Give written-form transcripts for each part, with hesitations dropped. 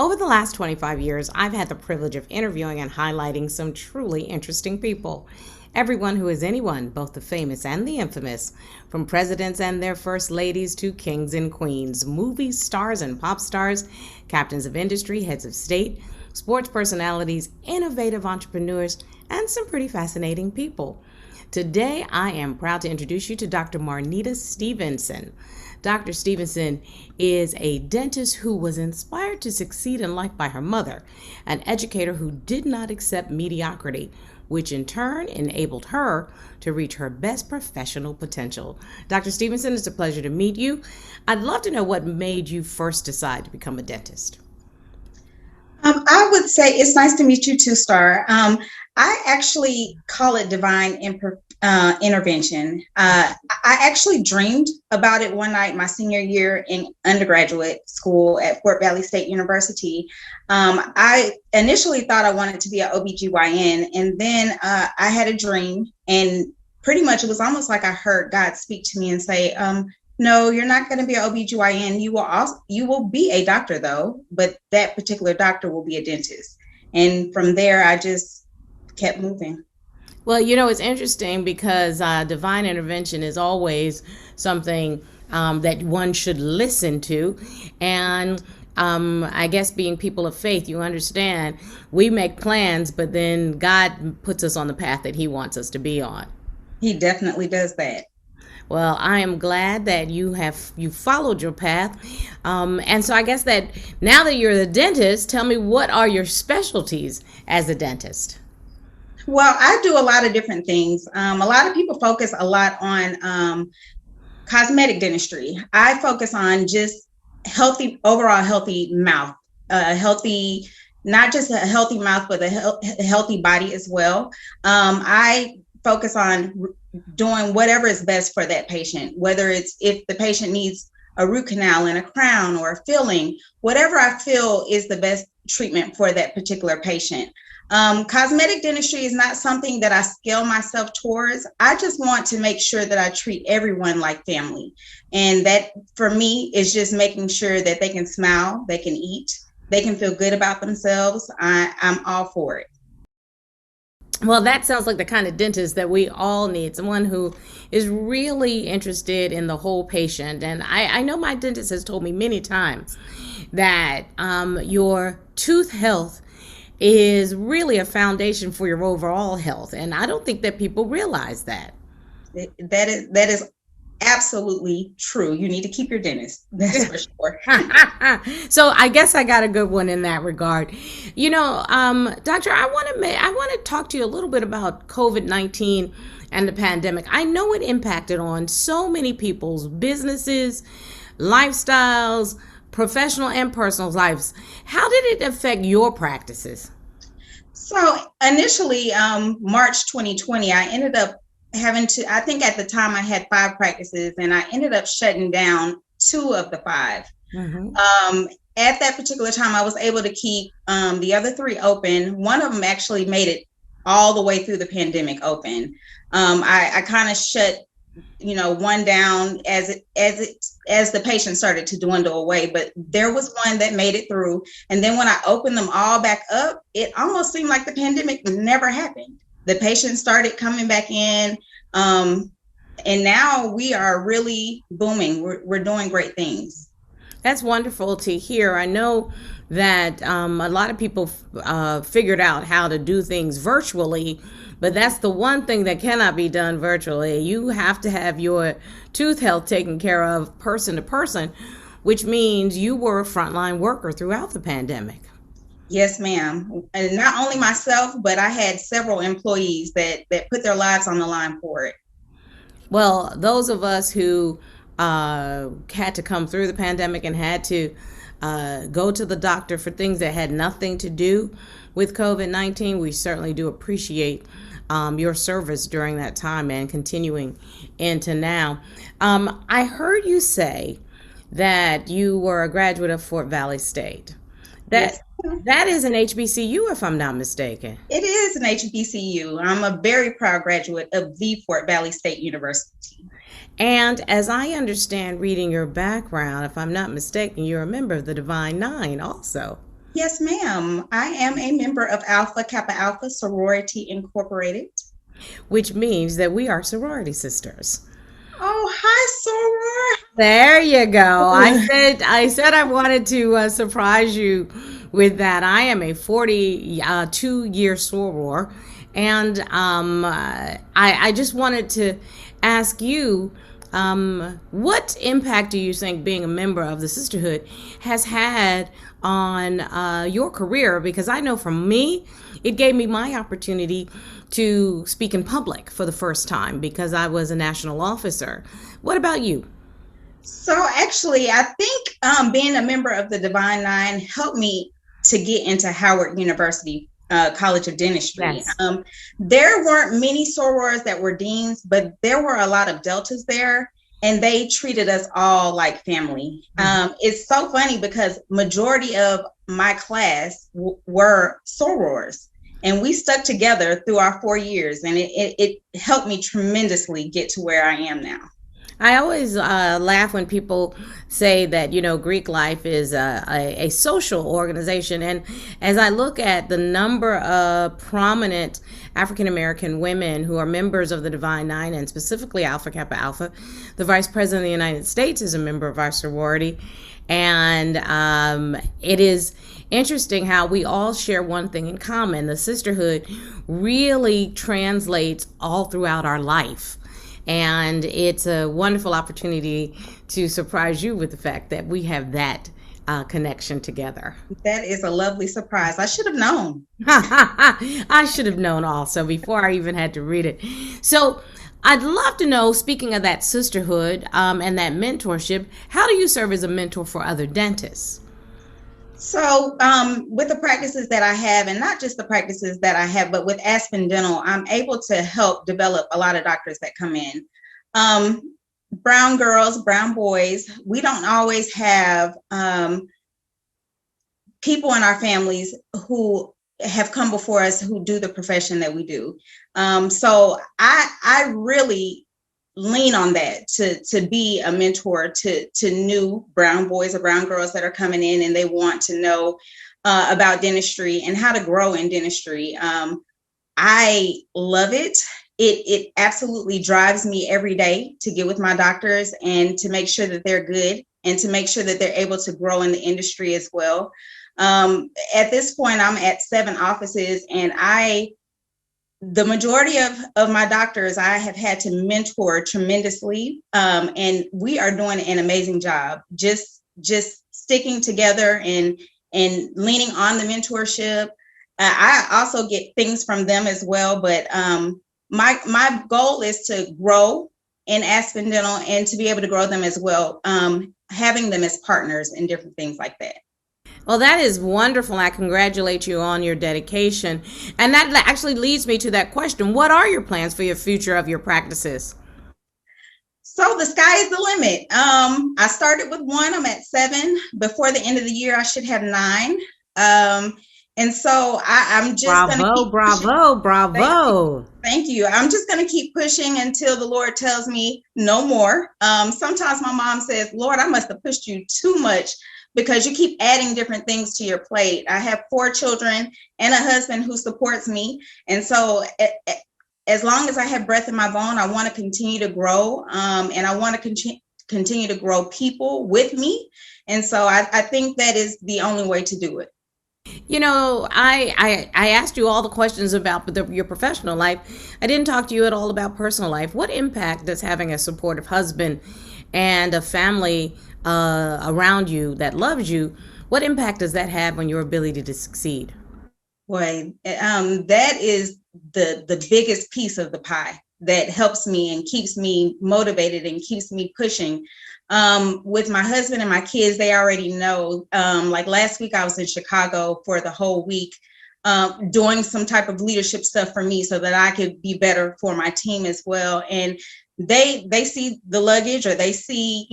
Over the last 25 years, I've had the privilege of interviewing and highlighting some truly interesting people. Everyone who is anyone, both the famous and the infamous, from presidents and their first ladies to kings and queens, movie stars and pop stars, captains of industry, heads of state, sports personalities, innovative entrepreneurs, and some pretty fascinating people. Today, I am proud to introduce you to Dr. Marnita Stevenson. Dr. Stevenson is a dentist who was inspired to succeed in life by her mother, an educator who did not accept mediocrity, which in turn enabled her to reach her best professional potential. Dr. Stevenson, it's a pleasure to meet you. I'd love to know what made you first decide to become a dentist. I would say it's nice to meet you too, Star. I actually call it divine intervention. I actually dreamed about it one night my senior year in undergraduate school at Fort Valley State University. I initially thought I wanted to be an OBGYN, and then I had a dream, and pretty much it was almost like I heard God speak to me and say, no, you're not going to be an OBGYN. You will be a doctor though, but that particular doctor will be a dentist. And from there, I just kept moving. Well, it's interesting because divine intervention is always something that one should listen to. And I guess being people of faith, you understand, we make plans, but then God puts us on the path that He wants us to be on. He definitely does that. Well, I am glad that you followed your path. And so I guess that now that you're the dentist, tell me, what are your specialties as a dentist? Well, I do a lot of different things. A lot of people focus a lot on cosmetic dentistry. I focus on just overall healthy mouth, not just a healthy mouth, but a healthy body as well. I focus on doing whatever is best for that patient, whether it's if the patient needs a root canal and a crown or a filling, whatever I feel is the best treatment for that particular patient. Cosmetic dentistry is not something that I scale myself towards. I just want to make sure that I treat everyone like family. And that for me is just making sure that they can smile, they can eat, they can feel good about themselves. I'm all for it. Well, that sounds like the kind of dentist that we all need, someone who is really interested in the whole patient. And I know my dentist has told me many times that your tooth health is really a foundation for your overall health. And I don't think that people realize that. That is absolutely true. You need to keep your dentist. That's for sure. So I guess I got a good one in that regard. Doctor, I want to talk to you a little bit about COVID-19 and the pandemic. I know it impacted on so many people's businesses, lifestyles, professional and personal lives. How did it affect your practices? So initially, March 2020, I ended up I think at the time I had 5 practices, and I ended up shutting down 2 of the 5. Mm-hmm. At that particular time, I was able to keep the other 3 open. One of them actually made it all the way through the pandemic open. I kind of shut one down as the patient started to dwindle away, but there was one that made it through. And then when I opened them all back up, it almost seemed like the pandemic never happened. The patients started coming back in, and now we are really booming. We're doing great things. That's wonderful to hear. I know that a lot of people figured out how to do things virtually, but that's the one thing that cannot be done virtually. You have to have your tooth health taken care of person to person, which means you were a frontline worker throughout the pandemic. Yes, ma'am. And not only myself, but I had several employees that put their lives on the line for it. Well, those of us who had to come through the pandemic and had to go to the doctor for things that had nothing to do with COVID-19, we certainly do appreciate your service during that time and continuing into now. I heard you say that you were a graduate of Fort Valley State. That is an HBCU, if I'm not mistaken. It is an HBCU. I'm a very proud graduate of the Fort Valley State University. And as I understand reading your background, if I'm not mistaken, you're a member of the Divine Nine also. Yes, ma'am. I am a member of Alpha Kappa Alpha Sorority Incorporated. which means that we are sorority sisters. Oh, hi, There you go. I soror. said I said I wanted to surprise you with that. I am a 42-year soror, and I just wanted to ask you, what impact do you think being a member of the sisterhood has had on your career? Because I know for me, it gave me my opportunity to speak in public for the first time because I was a national officer. What about you? So actually, I think being a member of the Divine Nine helped me to get into Howard University College of Dentistry. Yes. There weren't many sorors that were deans, but there were a lot of deltas there, and they treated us all like family. Mhm. It's so funny because majority of my class were sorors, and we stuck together through our 4 years, and it helped me tremendously get to where I am now. I always laugh when people say that, Greek life is a social organization. And as I look at the number of prominent African American women who are members of the Divine Nine, and specifically Alpha Kappa Alpha, the Vice President of the United States is a member of our sorority. And it is interesting how we all share one thing in common. The sisterhood really translates all throughout our life. And it's a wonderful opportunity to surprise you with the fact that we have that connection together. That is a lovely surprise. I should have known. I should have known also before I even had to read it. So I'd love to know, speaking of that sisterhood and that mentorship, how do you serve as a mentor for other dentists? So, with the practices that I have, and not just the practices that I have, but with Aspen Dental, I'm able to help develop a lot of doctors that come in. Brown girls, brown boys, we don't always have people in our families who have come before us who do the profession that we do. So I really lean on that to be a mentor to new brown boys or brown girls that are coming in and they want to know about dentistry and how to grow in dentistry. I love it. It absolutely drives me every day to get with my doctors and to make sure that they're good and to make sure that they're able to grow in the industry as well. At this point, I'm at 7 offices, and the majority of my doctors I have had to mentor tremendously, and we are doing an amazing job. Just sticking together and leaning on the mentorship. I also get things from them as well, but my goal is to grow in Aspen Dental and to be able to grow them as well, having them as partners and different things like that. Well, that is wonderful. I congratulate you on your dedication. And that actually leads me to that question. What are your plans for your future of your practices? So the sky is the limit. I started with 1. I'm at 7. Before the end of the year, I should have 9. And so I'm just going to Bravo, keep pushing. bravo, Thank you. bravo. Thank you. I'm just going to keep pushing until the Lord tells me no more. Sometimes my mom says, Lord, I must have pushed you too much because you keep adding different things to your plate. I have 4 children and a husband who supports me. And so as long as I have breath in my bone, I want to continue to grow. And I want to continue to grow people with me. And so I think that is the only way to do it. I asked you all the questions about your professional life. I didn't talk to you at all about personal life. What impact does having a supportive husband and a family around you that loves you, what impact does that have on your ability to succeed? Boy, that is the biggest piece of the pie that helps me and keeps me motivated and keeps me pushing. With my husband and my kids, they already know. Like last week, I was in Chicago for the whole week, doing some type of leadership stuff for me so that I could be better for my team as well. And they see the luggage or they see,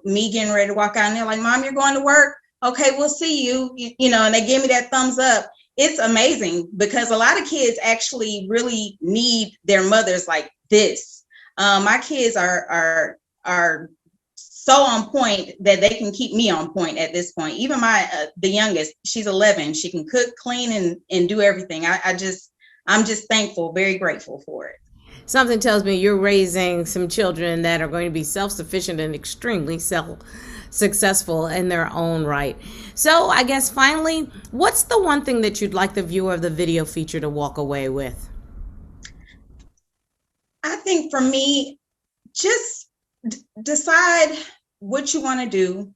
me getting ready to walk out and they're like, Mom, you're going to work. Okay, we'll see you, and they give me that thumbs up. It's amazing because a lot of kids actually really need their mothers like this. My kids are so on point that they can keep me on point at this point. Even my the youngest, she's 11. She can cook, clean, and do everything. I'm just thankful, very grateful for it. Something tells me you're raising some children that are going to be self-sufficient and extremely successful in their own right. So I guess finally, what's the one thing that you'd like the viewer of the video feature to walk away with? I think for me, just decide what you want to do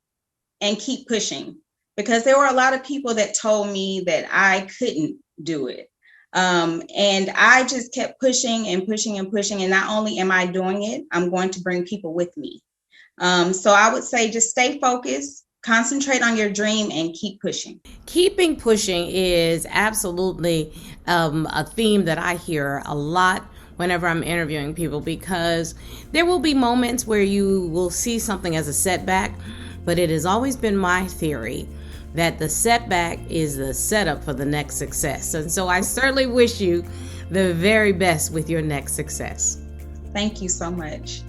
and keep pushing, because there were a lot of people that told me that I couldn't do it. And I just kept pushing and pushing and pushing. And not only am I doing it, I'm going to bring people with me. So I would say just stay focused, concentrate on your dream, and keep pushing. Keeping pushing is absolutely a theme that I hear a lot whenever I'm interviewing people, because there will be moments where you will see something as a setback, but it has always been my theory that the setback is the setup for the next success. And so I certainly wish you the very best with your next success. Thank you so much.